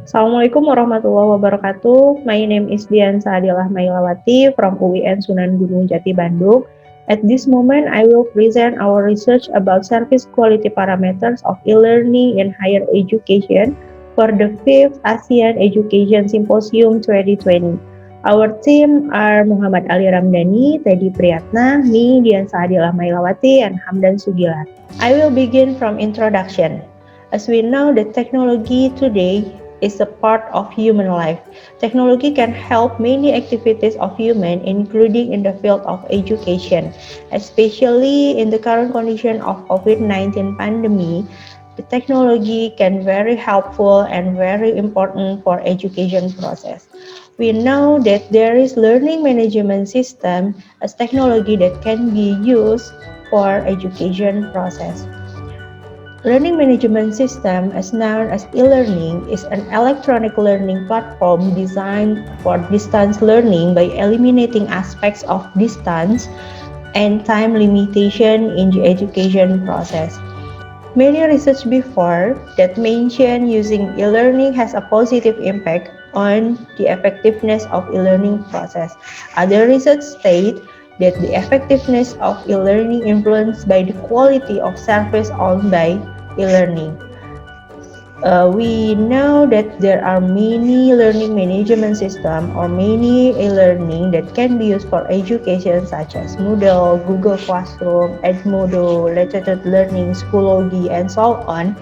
Assalamualaikum warahmatullahi wabarakatuh. My name is Dian Saadilah Mailawati from UIN Sunan Gunung Jati Bandung. At this moment, I will present our research about service quality parameters of e-learning in higher education for the 5th ASEAN Education Symposium 2020. Our team are Muhammad Ali Ramdhani, Teddy Priyatna, me, Dian Saadilah Mailawati, and Hamdan Sugilar. I will begin from introduction. As we know, the technology today is a part of human life. Technology can help many activities of human, including in the field of education, especially in the current condition of COVID-19 pandemic. The technology can very helpful and very important for education process. We know that there is learning management system as technology that can be used for education process. Learning management system, as known as e-learning, is an electronic learning platform designed for distance learning by eliminating aspects of distance and time limitation in the education process. Many research before that mention using e-learning has a positive impact on the effectiveness of e-learning process. Other research state that the effectiveness of e-learning influenced by the quality of service owned by e-learning. We know that there are many learning management system or many e-learning that can be used for education such as Moodle, Google Classroom, Edmodo, Latitude Learning, Schoology, and so on.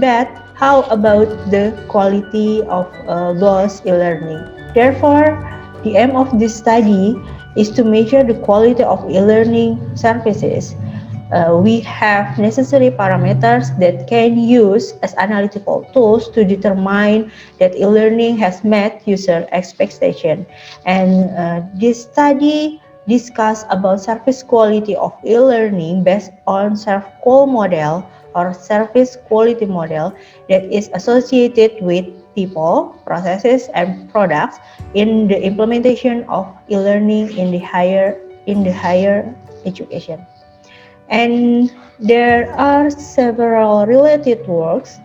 But how about the quality of those e-learning? Therefore, the aim of this study is to measure the quality of e-learning services. We have necessary parameters that can use as analytical tools to determine that e-learning has met user expectation. And this study discuss about service quality of e-learning based on SERVQUAL model or service quality model that is associated with people, processes, and products in the implementation of e-learning in the higher education. And there are several related works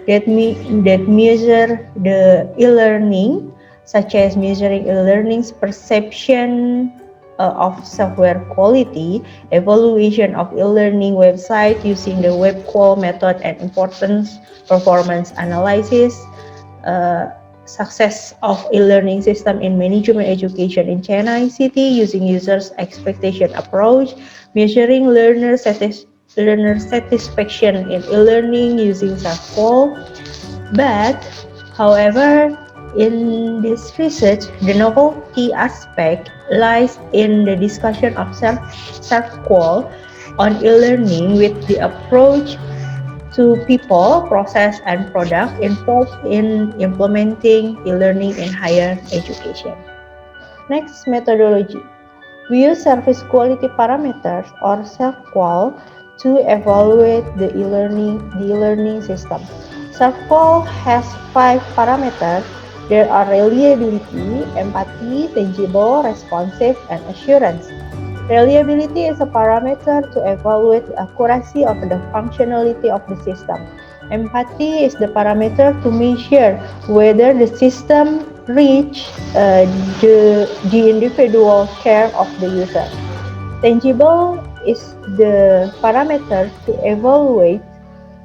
that measure the e-learning, such as measuring e-learning's perception of software quality, evaluation of e-learning website using the WebQual method and importance performance analysis, uh, success of e-learning system in management education in China ICT using users expectation approach, measuring learner satisfaction in e-learning using SERVQUAL. But, however, in this research, the novelty aspect lies in the discussion of SERVQUAL on e-learning with the approach to people, process, and product involved in implementing e-learning in higher education. Next, methodology. We use service quality parameters or SERVQUAL to evaluate the e-learning system. SERVQUAL has 5 parameters. There are reliability, empathy, tangible, responsive, and assurance. Reliability is a parameter to evaluate the accuracy of the functionality of the system. Empathy is the parameter to measure whether the system reach the individual care of the user. Tangible is the parameter to evaluate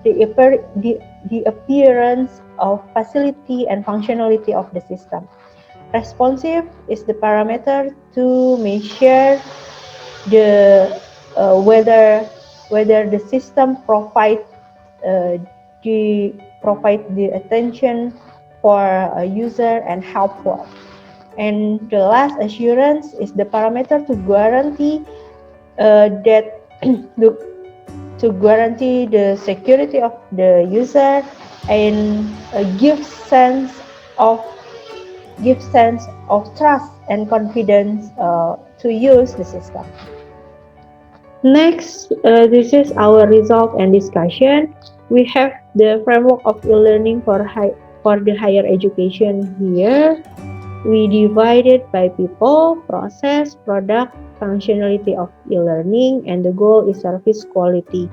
the appearance of facility and functionality of the system. Responsive is the parameter to measure the whether the system uh, provide the attention for a user and helpful. And the last, assurance, is the parameter to guarantee that to, to guarantee the security of the user and of give sense of trust and confidence to use the system. Next, this is our result and discussion. We have the framework of e-learning for the higher education here. We divided by people, process, product, functionality of e-learning, and the goal is service quality.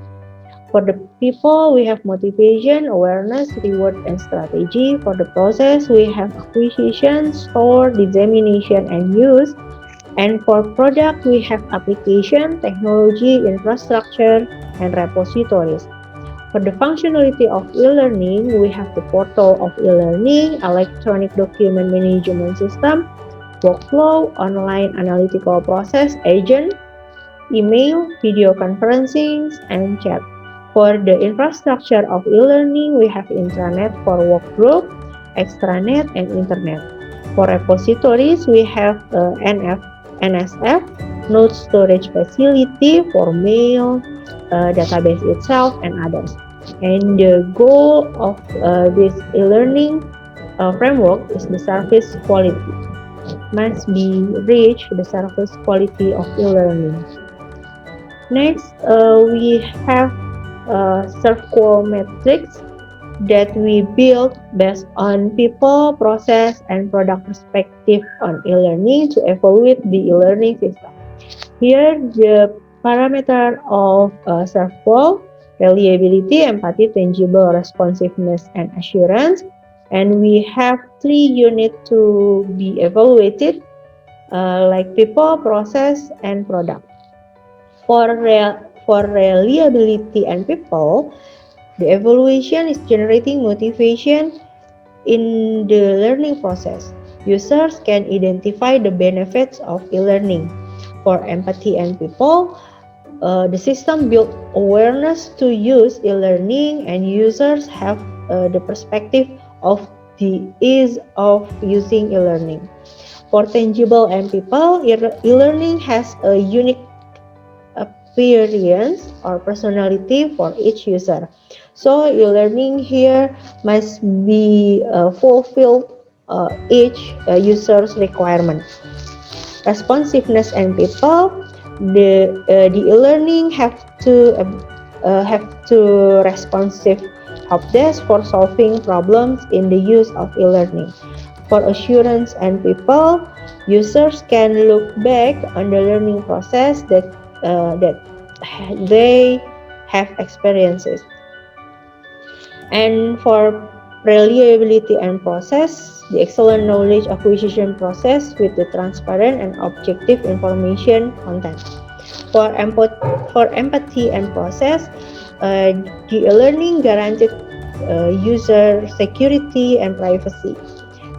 For the people, we have motivation, awareness, reward, and strategy. For the process, we have acquisition, store, dissemination, and use. And for product, we have application, technology, infrastructure, and repositories. For the functionality of e-learning, we have the portal of e-learning, electronic document management system, workflow, online analytical process, agent, email, video conferencing, and chat. For the infrastructure of e-learning, we have intranet for workgroup, extranet, and internet. For repositories, we have NSF, node storage facility for mail, database itself, and others. And the goal of this e-learning framework is the service quality. Must be reach the service quality of e-learning. Next, we have ServQual metrics that we build based on people, process, and product perspective on e-learning to evaluate the e-learning system. Here, the parameter of ServQual, reliability, empathy, tangible responsiveness, and assurance. And we have 3 units to be evaluated, like people, process, and product. For reliability and people, the evaluation is generating motivation in the learning process. Users can identify the benefits of e-learning. For empathy and people, the system built awareness to use e-learning, and users have the perspective of the ease of using e-learning. For tangible and people, e-learning has a unique appearance or personality for each user. So e-learning here must be fulfill each user's requirement. Responsiveness and people, the e-learning have to responsive help desk for solving problems in the use of e-learning. For assurance and people, users can look back on the learning process that they have experiences. And for reliability and process, the excellent knowledge acquisition process with the transparent and objective information content. For empathy and process, the learning guaranteed user security and privacy.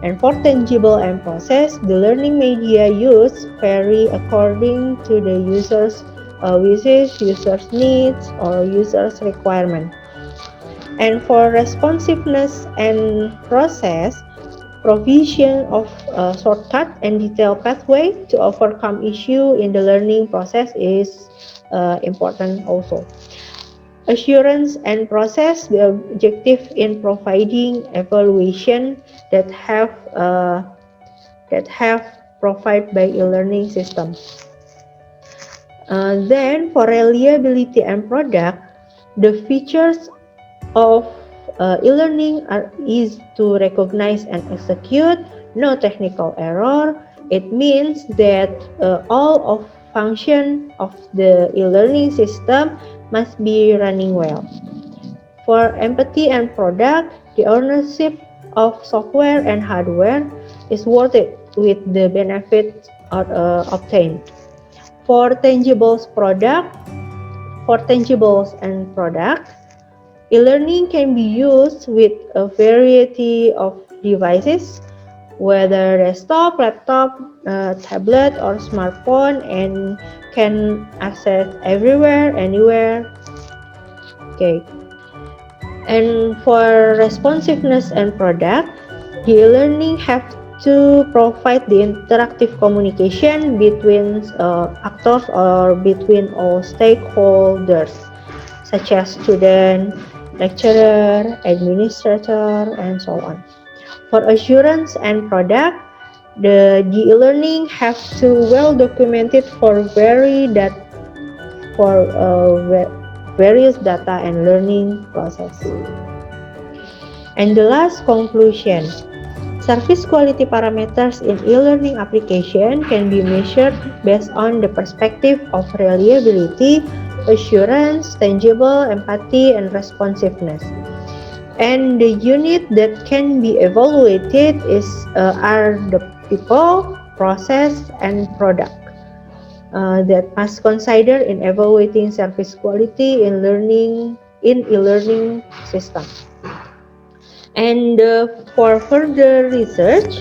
And for tangible and process, the learning media used vary according to the user's wishes, user's needs, or user's requirement. And for responsiveness and process, provision of shortcut and detailed pathway to overcome issue in the learning process is important also. Assurance and process, the objective in providing evaluation that have provided by e-learning system. Then for reliability and product, the features of e-learning are easy to recognize and execute, no technical error. It means that all of function of the e-learning system must be running well. For empathy and product, the ownership of software and hardware is worth it with the benefits obtained. For tangibles and product, e-learning can be used with a variety of devices, whether desktop, laptop, tablet, or smartphone, and can access everywhere, anywhere. Okay. And for responsiveness and product, the e-learning have to provide the interactive communication between actors or between all stakeholders, such as student, lecturer, administrator, and so on. For assurance and product, the e-learning have to well documented for various data and learning process. And the last conclusion, service quality parameters in e-learning application can be measured based on the perspective of reliability, self-assurance, tangible empathy, and responsiveness. And the unit that can be evaluated are the people, process, and product that must consider in evaluating service quality in e-learning system. And for further research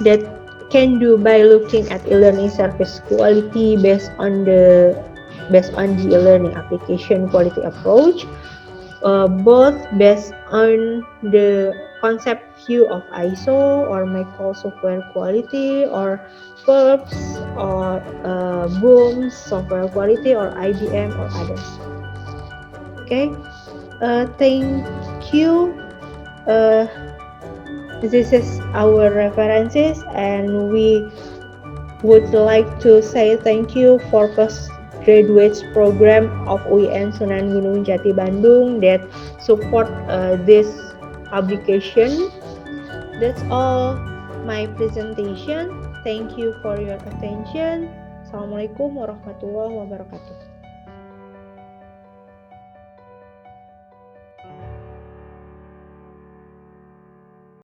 that can do by looking at e-learning service quality based on the e-learning application quality approach, both based on the concept view of ISO or Microsoft software quality or PERPS or BOOMS software quality or IBM or others. Okay, thank you. Uh, this is our references, and we would like to say thank you for postgraduate program of UIN Sunan Gunung Jati Bandung that support this publication. That's all my presentation. Thank you for your attention. Assalamualaikum warahmatullahi wabarakatuh.